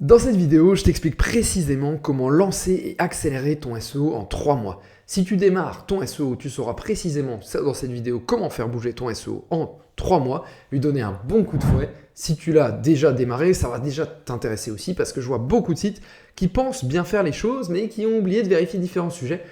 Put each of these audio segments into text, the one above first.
Dans cette vidéo, je t'explique précisément comment lancer et accélérer ton SEO en 3 mois. Si tu démarres ton SEO, tu sauras précisément dans cette vidéo comment faire bouger ton SEO en 3 mois, lui donner un bon coup de fouet. Si tu l'as déjà démarré, ça va déjà t'intéresser aussi parce que je vois beaucoup de sites qui pensent bien faire les choses mais qui ont oublié de vérifier différents sujets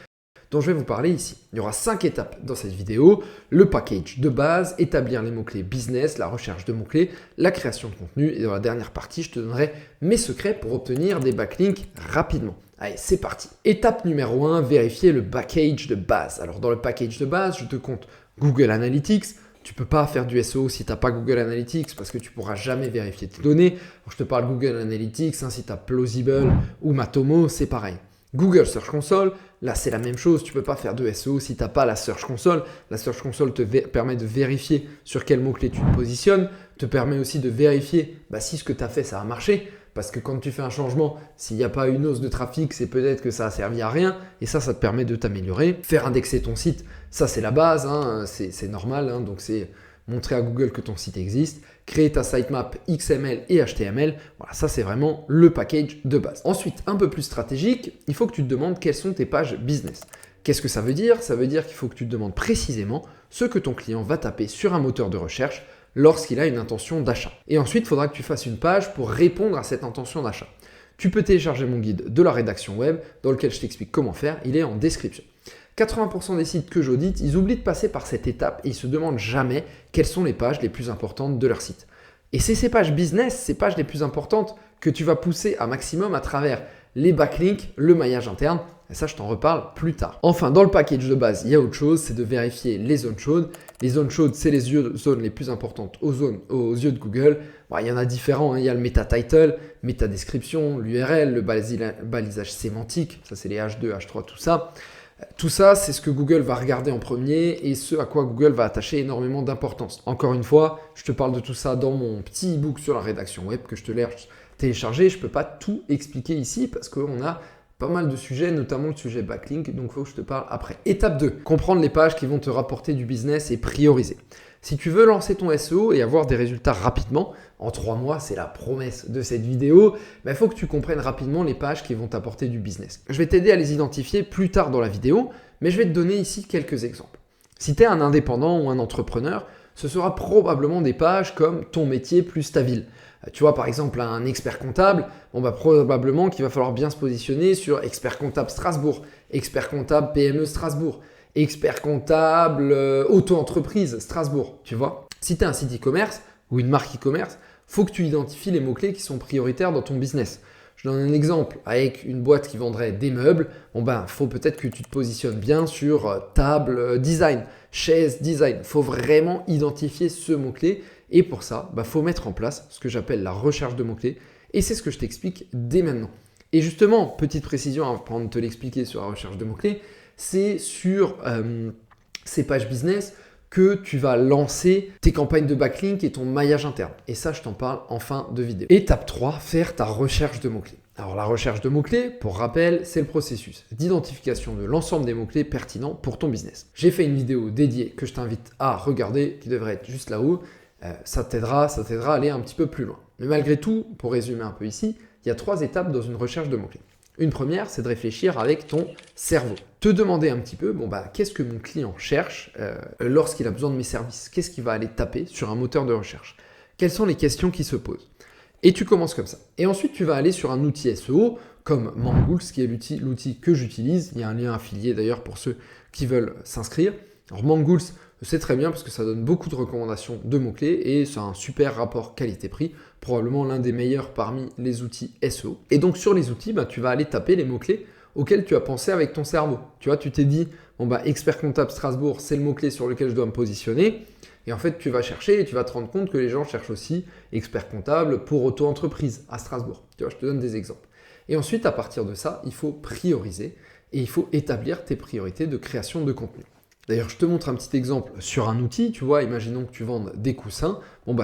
dont je vais vous parler ici. Il y aura 5 étapes dans cette vidéo. Le package de base, établir les mots-clés business, la recherche de mots-clés, la création de contenu. Et dans la dernière partie, je te donnerai mes secrets pour obtenir des backlinks rapidement. Allez, c'est parti. Étape numéro 1, vérifier le package de base. Alors dans le package de base, je te compte Google Analytics. Tu ne peux pas faire du SEO si tu n'as pas Google Analytics parce que tu ne pourras jamais vérifier tes données. Alors, je te parle Google Analytics, si tu as Plausible ou Matomo, c'est pareil. Google Search Console, là c'est la même chose, tu ne peux pas faire de SEO si tu n'as pas la Search Console. La Search Console te permet de vérifier sur quel mot-clé tu te positionnes, te permet aussi de vérifier si ce que tu as fait ça a marché. Parce que quand tu fais un changement, s'il n'y a pas une hausse de trafic, c'est peut-être que ça a servi à rien. Et ça te permet de t'améliorer. Faire indexer ton site, ça c'est la base, c'est normal. Donc c'est montrer à Google que ton site existe. Créer ta sitemap XML et HTML. Voilà, ça c'est vraiment le package de base. Ensuite, un peu plus stratégique, il faut que tu te demandes quelles sont tes pages business. Qu'est-ce que ça veut dire? Ça veut dire qu'il faut que tu te demandes précisément ce que ton client va taper sur un moteur de recherche lorsqu'il a une intention d'achat. Et ensuite, il faudra que tu fasses une page pour répondre à cette intention d'achat. Tu peux télécharger mon guide de la rédaction web dans lequel je t'explique comment faire, il est en description. 80% des sites que j'audite, ils oublient de passer par cette étape et ils se demandent jamais quelles sont les pages les plus importantes de leur site. Et c'est ces pages business, ces pages les plus importantes que tu vas pousser à maximum à travers les backlinks, le maillage interne. Et ça, je t'en reparle plus tard. Enfin, dans le package de base, il y a autre chose, c'est de vérifier les zones chaudes. Les zones chaudes, c'est les zones les plus importantes aux yeux de Google. Il y en a différents, il y a le meta title, meta description, l'URL, le balisage sémantique, ça c'est les H2, H3, tout ça. Tout ça, c'est ce que Google va regarder en premier et ce à quoi Google va attacher énormément d'importance. Encore une fois, je te parle de tout ça dans mon petit e-book sur la rédaction web que je te laisse télécharger. Je ne peux pas tout expliquer ici parce qu'on a pas mal de sujets, notamment le sujet backlink, donc il faut que je te parle après. Étape 2, comprendre les pages qui vont te rapporter du business et prioriser. Si tu veux lancer ton SEO et avoir des résultats rapidement, en 3 mois, c'est la promesse de cette vidéo, il faut que tu comprennes rapidement les pages qui vont t'apporter du business. Je vais t'aider à les identifier plus tard dans la vidéo, mais je vais te donner ici quelques exemples. Si tu es un indépendant ou un entrepreneur, ce sera probablement des pages comme ton métier plus ta ville. Tu vois, par exemple, un expert comptable, probablement qu'il va falloir bien se positionner sur expert comptable Strasbourg, expert comptable PME Strasbourg, expert comptable auto-entreprise Strasbourg, tu vois. Si tu as un site e-commerce ou une marque e-commerce, il faut que tu identifies les mots-clés qui sont prioritaires dans ton business. Je donne un exemple avec une boîte qui vendrait des meubles. Faut peut-être que tu te positionnes bien sur table design, chaise design. Il faut vraiment identifier ce mot-clé. Et pour ça, faut mettre en place ce que j'appelle la recherche de mots-clés. Et c'est ce que je t'explique dès maintenant. Et justement, petite précision avant de te l'expliquer sur la recherche de mots-clés, c'est sur ces pages business que tu vas lancer tes campagnes de backlink et ton maillage interne. Et ça, je t'en parle en fin de vidéo. Étape 3, faire ta recherche de mots-clés. Alors la recherche de mots-clés, pour rappel, c'est le processus d'identification de l'ensemble des mots-clés pertinents pour ton business. J'ai fait une vidéo dédiée que je t'invite à regarder, qui devrait être juste là-haut. Ça t'aidera à aller un petit peu plus loin. Mais malgré tout, pour résumer un peu ici, il y a 3 étapes dans une recherche de mots-clés. Une première, c'est de réfléchir avec ton cerveau. Te demander un petit peu, qu'est-ce que mon client cherche lorsqu'il a besoin de mes services? Qu'est-ce qu'il va aller taper sur un moteur de recherche? Quelles sont les questions qui se posent? Et tu commences comme ça. Et ensuite, tu vas aller sur un outil SEO comme Mangools, qui est l'outil que j'utilise. Il y a un lien affilié d'ailleurs pour ceux qui veulent s'inscrire. Alors Mangools, c'est très bien parce que ça donne beaucoup de recommandations de mots-clés et c'est un super rapport qualité-prix, probablement l'un des meilleurs parmi les outils SEO. Et donc sur les outils, tu vas aller taper les mots-clés auxquels tu as pensé avec ton cerveau. Tu vois, tu t'es dit, expert comptable Strasbourg, c'est le mot-clé sur lequel je dois me positionner. Et en fait, tu vas chercher et tu vas te rendre compte que les gens cherchent aussi expert comptable pour auto-entreprise à Strasbourg. Tu vois, je te donne des exemples. Et ensuite, à partir de ça, il faut prioriser et il faut établir tes priorités de création de contenu. D'ailleurs, je te montre un petit exemple sur un outil. Tu vois, imaginons que tu vendes des coussins.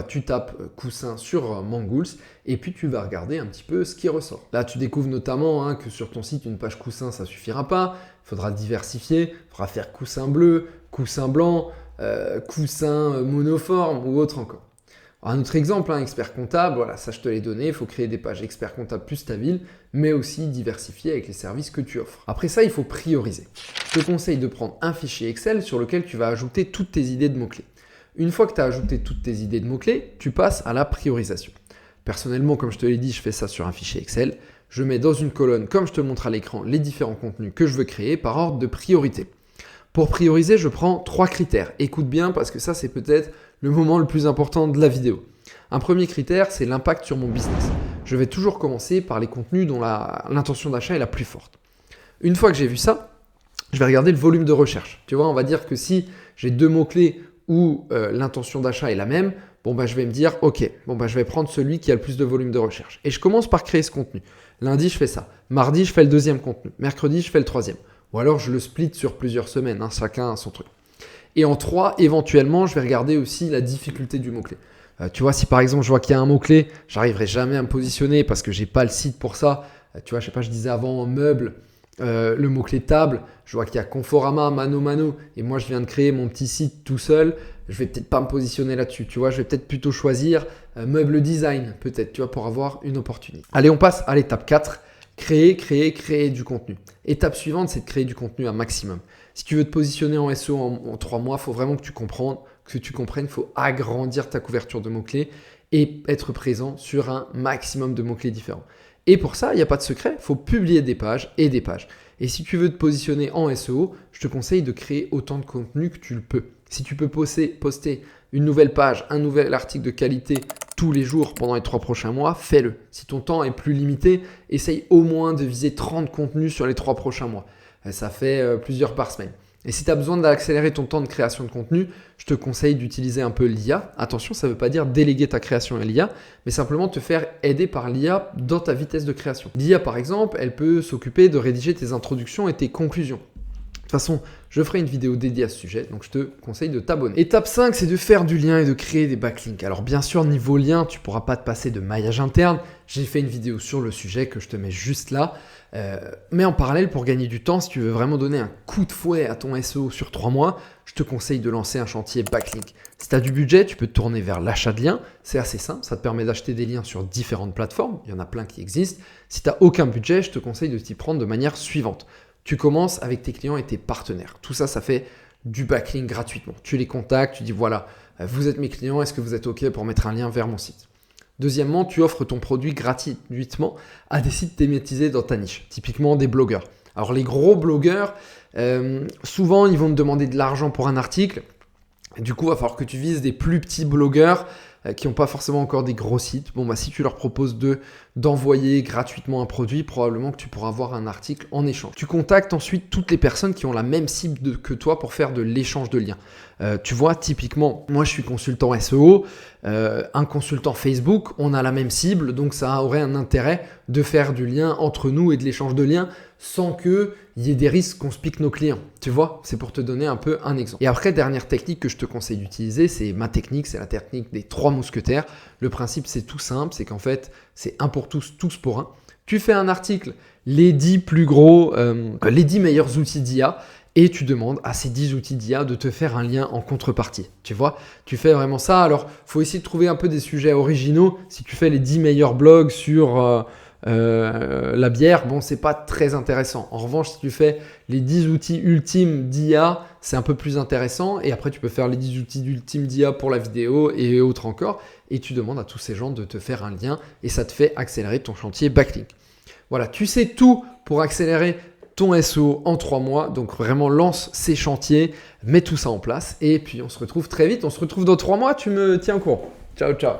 Tu tapes coussin sur Mangools et puis tu vas regarder un petit peu ce qui ressort. Là, tu découvres notamment que sur ton site, une page coussin, ça suffira pas. Il faudra diversifier. Il faudra faire coussin bleu, coussin blanc, coussin monoforme ou autre encore. Un autre exemple, expert comptable, voilà, ça je te l'ai donné, il faut créer des pages expert comptable plus stabiles, mais aussi diversifiées avec les services que tu offres. Après ça, il faut prioriser. Je te conseille de prendre un fichier Excel sur lequel tu vas ajouter toutes tes idées de mots-clés. Une fois que tu as ajouté toutes tes idées de mots-clés, tu passes à la priorisation. Personnellement, comme je te l'ai dit, je fais ça sur un fichier Excel. Je mets dans une colonne, comme je te montre à l'écran, les différents contenus que je veux créer par ordre de priorité. Pour prioriser, je prends 3 critères. Écoute bien parce que ça, c'est peut-être le moment le plus important de la vidéo. Un premier critère, c'est l'impact sur mon business. Je vais toujours commencer par les contenus dont l'intention d'achat est la plus forte. Une fois que j'ai vu ça, je vais regarder le volume de recherche. Tu vois, on va dire que si j'ai 2 mots-clés où l'intention d'achat est la même, je vais me dire, ok, je vais prendre celui qui a le plus de volume de recherche. Et je commence par créer ce contenu. Lundi, je fais ça. Mardi, je fais le deuxième contenu. Mercredi, je fais le troisième. Ou alors, je le split sur plusieurs semaines, chacun a son truc. Et en 3, éventuellement, je vais regarder aussi la difficulté du mot-clé. Tu vois, si par exemple, je vois qu'il y a un mot-clé, j'arriverai jamais à me positionner parce que j'ai pas le site pour ça. Tu vois, je sais pas, je disais avant meuble, le mot-clé table, je vois qu'il y a Conforama, Mano Mano, et moi je viens de créer mon petit site tout seul, je vais peut-être pas me positionner là-dessus, tu vois, je vais peut-être plutôt choisir meuble design, peut-être, tu vois, pour avoir une opportunité. Allez, on passe à l'étape 4, créer du contenu. Étape suivante, c'est de créer du contenu un maximum. Si tu veux te positionner en SEO en 3 mois, il faut vraiment que tu comprennes, il faut agrandir ta couverture de mots-clés et être présent sur un maximum de mots-clés différents. Et pour ça, il n'y a pas de secret, il faut publier des pages et des pages. Et si tu veux te positionner en SEO, je te conseille de créer autant de contenu que tu le peux. Si tu peux poster une nouvelle page, un nouvel article de qualité tous les jours pendant les 3 prochains mois, fais-le. Si ton temps est plus limité, essaye au moins de viser 30 contenus sur les 3 prochains mois. Ça fait plusieurs par semaine. Et si tu as besoin d'accélérer ton temps de création de contenu, je te conseille d'utiliser un peu l'IA. Attention, ça ne veut pas dire déléguer ta création à l'IA, mais simplement te faire aider par l'IA dans ta vitesse de création. L'IA, par exemple, elle peut s'occuper de rédiger tes introductions et tes conclusions. De toute façon, je ferai une vidéo dédiée à ce sujet, donc je te conseille de t'abonner. Étape 5, c'est de faire du lien et de créer des backlinks. Alors bien sûr, niveau lien, tu ne pourras pas te passer de maillage interne. J'ai fait une vidéo sur le sujet que je te mets juste là. Mais en parallèle, pour gagner du temps, si tu veux vraiment donner un coup de fouet à ton SEO sur 3 mois, je te conseille de lancer un chantier backlink. Si tu as du budget, tu peux te tourner vers l'achat de liens. C'est assez simple, ça te permet d'acheter des liens sur différentes plateformes. Il y en a plein qui existent. Si tu n'as aucun budget, je te conseille de t'y prendre de manière suivante. Tu commences avec tes clients et tes partenaires. Tout ça, ça fait du backlink gratuitement. Tu les contactes, tu dis voilà, vous êtes mes clients, est-ce que vous êtes OK pour mettre un lien vers mon site ? Deuxièmement, tu offres ton produit gratuitement à des sites thématisés dans ta niche, typiquement des blogueurs. Alors les gros blogueurs, souvent ils vont te demander de l'argent pour un article. Du coup, il va falloir que tu vises des plus petits blogueurs qui n'ont pas forcément encore des gros sites. Si tu leur proposes d'envoyer gratuitement un produit, probablement que tu pourras avoir un article en échange. Tu contactes ensuite toutes les personnes qui ont la même cible que toi pour faire de l'échange de liens. Tu vois, typiquement, moi je suis consultant SEO, un consultant Facebook, on a la même cible, donc ça aurait un intérêt de faire du lien entre nous et de l'échange de liens sans qu'il y ait des risques qu'on se pique nos clients. Tu vois, c'est pour te donner un peu un exemple. Et après, dernière technique que je te conseille d'utiliser, c'est ma technique, c'est la technique des 3 mousquetaires. Le principe, c'est tout simple, c'est qu'en fait, c'est un pour tous, tous pour un. Tu fais un article, les 10 meilleurs outils d'IA, et tu demandes à ces 10 outils d'IA de te faire un lien en contrepartie. Tu vois, tu fais vraiment ça. Alors, il faut essayer de trouver un peu des sujets originaux. Si tu fais les 10 meilleurs blogs sur la bière, c'est pas très intéressant. En revanche, si tu fais les 10 outils ultimes d'IA, c'est un peu plus intéressant. Et après, tu peux faire les 10 outils ultimes d'IA pour la vidéo et autres encore. Et tu demandes à tous ces gens de te faire un lien et ça te fait accélérer ton chantier backlink. Voilà, tu sais tout pour accélérer ton SEO en 3 mois. Donc vraiment, lance ces chantiers, mets tout ça en place et puis on se retrouve très vite. On se retrouve dans 3 mois. Tu me tiens au courant. Ciao, ciao.